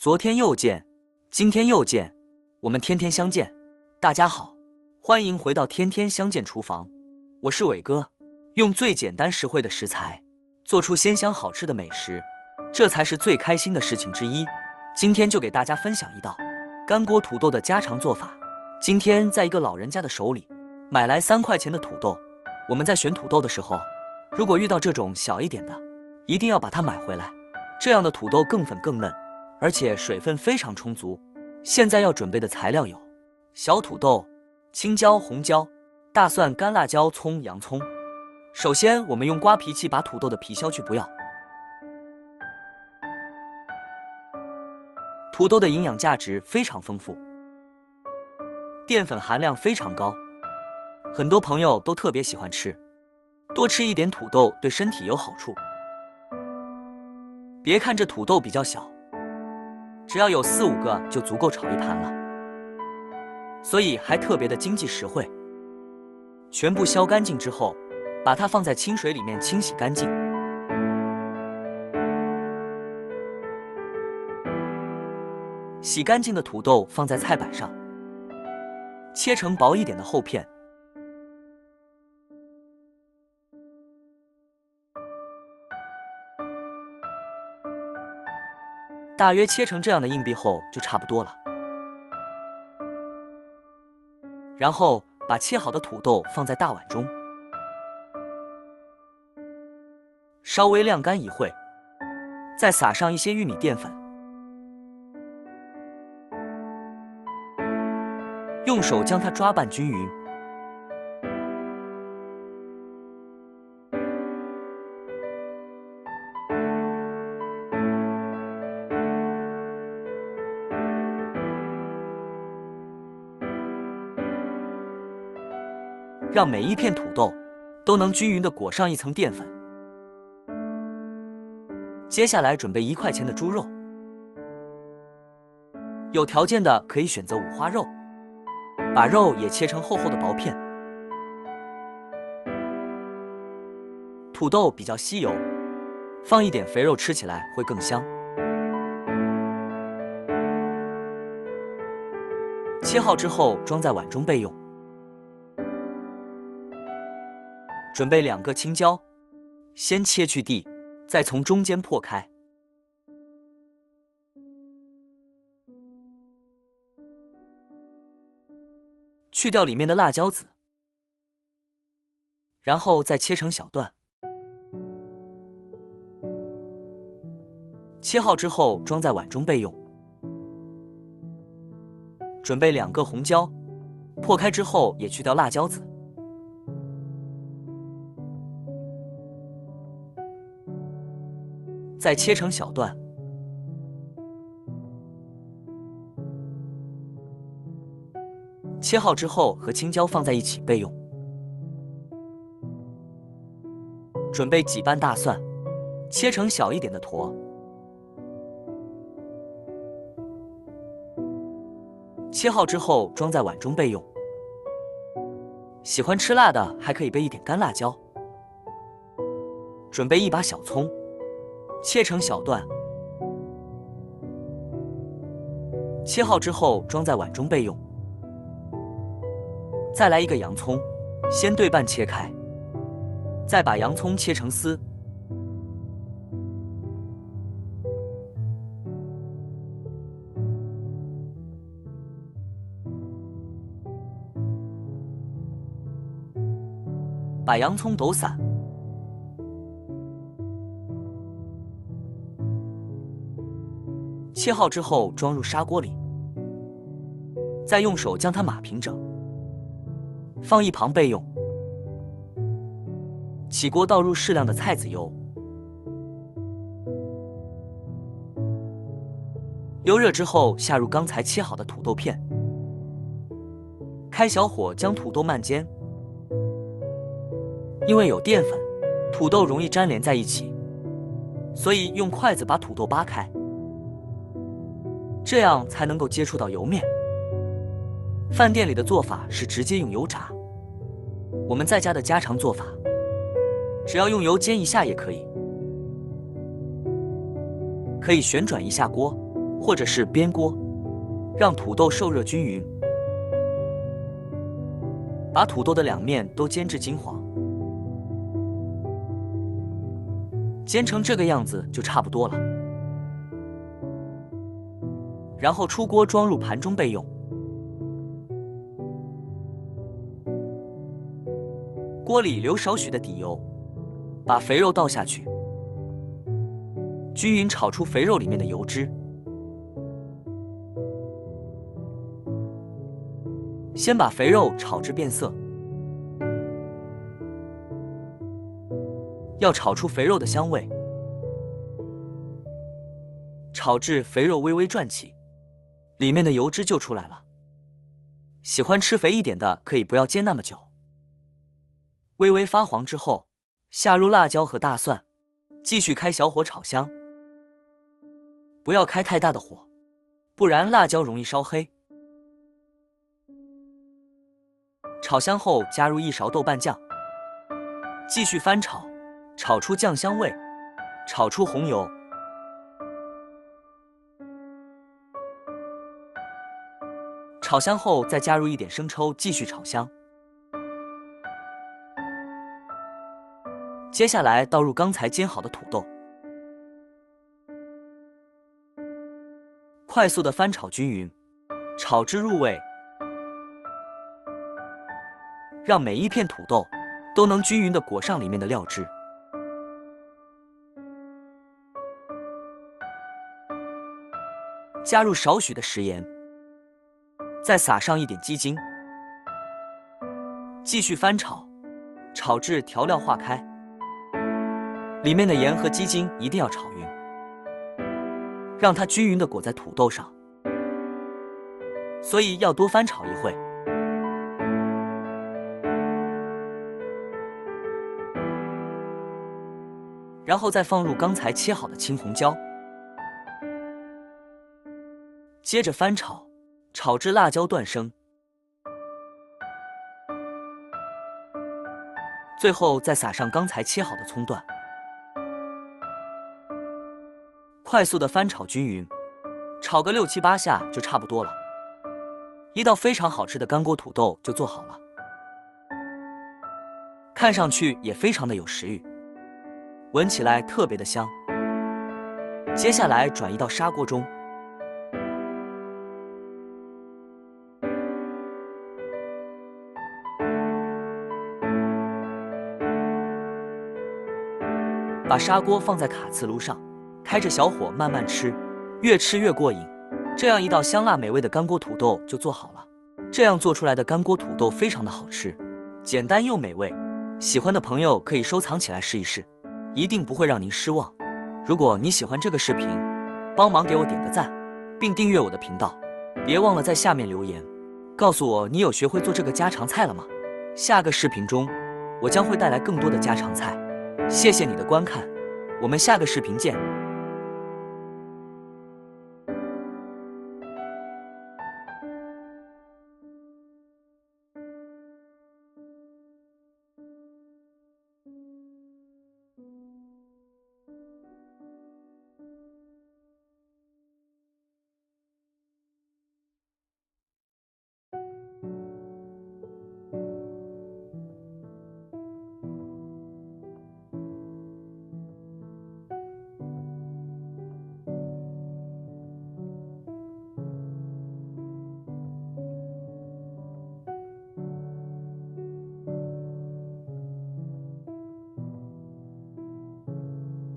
昨天又见，今天又见，我们天天相见。大家好，欢迎回到天天相见厨房，我是伟哥。用最简单实惠的食材，做出鲜香好吃的美食，这才是最开心的事情之一。今天就给大家分享一道干锅土豆的家常做法。今天在一个老人家的手里买来3块钱的土豆，我们在选土豆的时候，如果遇到这种小一点的，一定要把它买回来。这样的土豆更粉更嫩，而且水分非常充足。现在要准备的材料有小土豆、青椒、红椒、大蒜、干辣椒、葱、洋葱。首先我们用刮皮器把土豆的皮削去不要。土豆的营养价值非常丰富，淀粉含量非常高，很多朋友都特别喜欢吃。多吃一点土豆对身体有好处。别看这土豆比较小，只要有4、5个就足够炒一盘了，所以还特别的经济实惠。全部削干净之后，把它放在清水里面清洗干净。洗干净的土豆放在菜板上，切成薄一点的厚片。大约切成这样的硬币后就差不多了。然后把切好的土豆放在大碗中，稍微晾干一会，再撒上一些玉米淀粉，用手将它抓拌均匀。让每一片土豆都能均匀地裹上一层淀粉。接下来准备1块钱的猪肉，有条件的可以选择五花肉，把肉也切成厚厚的薄片。土豆比较吸油，放一点肥肉吃起来会更香。切好之后装在碗中备用。准备2个青椒，先切去蒂，再从中间破开。去掉里面的辣椒籽，然后再切成小段。切好之后装在碗中备用。准备2个红椒，破开之后也去掉辣椒籽。再切成小段。切好之后和青椒放在一起备用。准备几瓣大蒜，切成小一点的坨。切好之后装在碗中备用。喜欢吃辣的还可以备一点干辣椒。准备1把小葱，切成小段。切好之后装在碗中备用。再来1个洋葱，先对半切开，再把洋葱切成丝。把洋葱抖散。切好之后装入砂锅里，再用手将它码平整，放一旁备用。起锅倒入适量的菜籽油，油热之后下入刚才切好的土豆片，开小火将土豆慢煎。因为有淀粉，土豆容易粘连在一起，所以用筷子把土豆扒开。这样才能够接触到油面。饭店里的做法是直接用油炸，我们在家的家常做法，只要用油煎一下也可以。可以旋转一下锅，或者是煸锅，让土豆受热均匀。把土豆的两面都煎至金黄，煎成这个样子就差不多了。然后出锅装入盘中备用。锅里留少许的底油，把肥肉倒下去，均匀炒出肥肉里面的油脂。先把肥肉炒至变色，要炒出肥肉的香味，炒至肥肉微微转起，里面的油脂就出来了。喜欢吃肥一点的可以不要煎那么久。微微发黄之后，下入辣椒和大蒜，继续开小火炒香，不要开太大的火，不然辣椒容易烧黑。炒香后加入1勺豆瓣酱，继续翻炒，炒出酱香味，炒出红油。炒香后再加入一点生抽，继续炒香。接下来倒入刚才煎好的土豆，快速的翻炒均匀，炒至入味，让每一片土豆都能均匀地裹上里面的料汁。加入少许的食盐，再撒上一点鸡精，继续翻炒，炒至调料化开。里面的盐和鸡精一定要炒匀，让它均匀地裹在土豆上，所以要多翻炒一会。然后再放入刚才切好的青红椒，接着翻炒，炒至辣椒断生，最后再撒上刚才切好的葱段，快速的翻炒均匀，炒个6、7、8下就差不多了。一道非常好吃的干锅土豆就做好了，看上去也非常的有食欲，闻起来特别的香。接下来转移到砂锅中，把砂锅放在卡刺炉上，开着小火慢慢吃，越吃越过瘾。这样一道香辣美味的干锅土豆就做好了。这样做出来的干锅土豆非常的好吃，简单又美味。喜欢的朋友可以收藏起来试一试，一定不会让您失望。如果你喜欢这个视频，帮忙给我点个赞，并订阅我的频道。别忘了在下面留言，告诉我你有学会做这个家常菜了吗？下个视频中，我将会带来更多的家常菜。谢谢你的观看，我们下个视频见。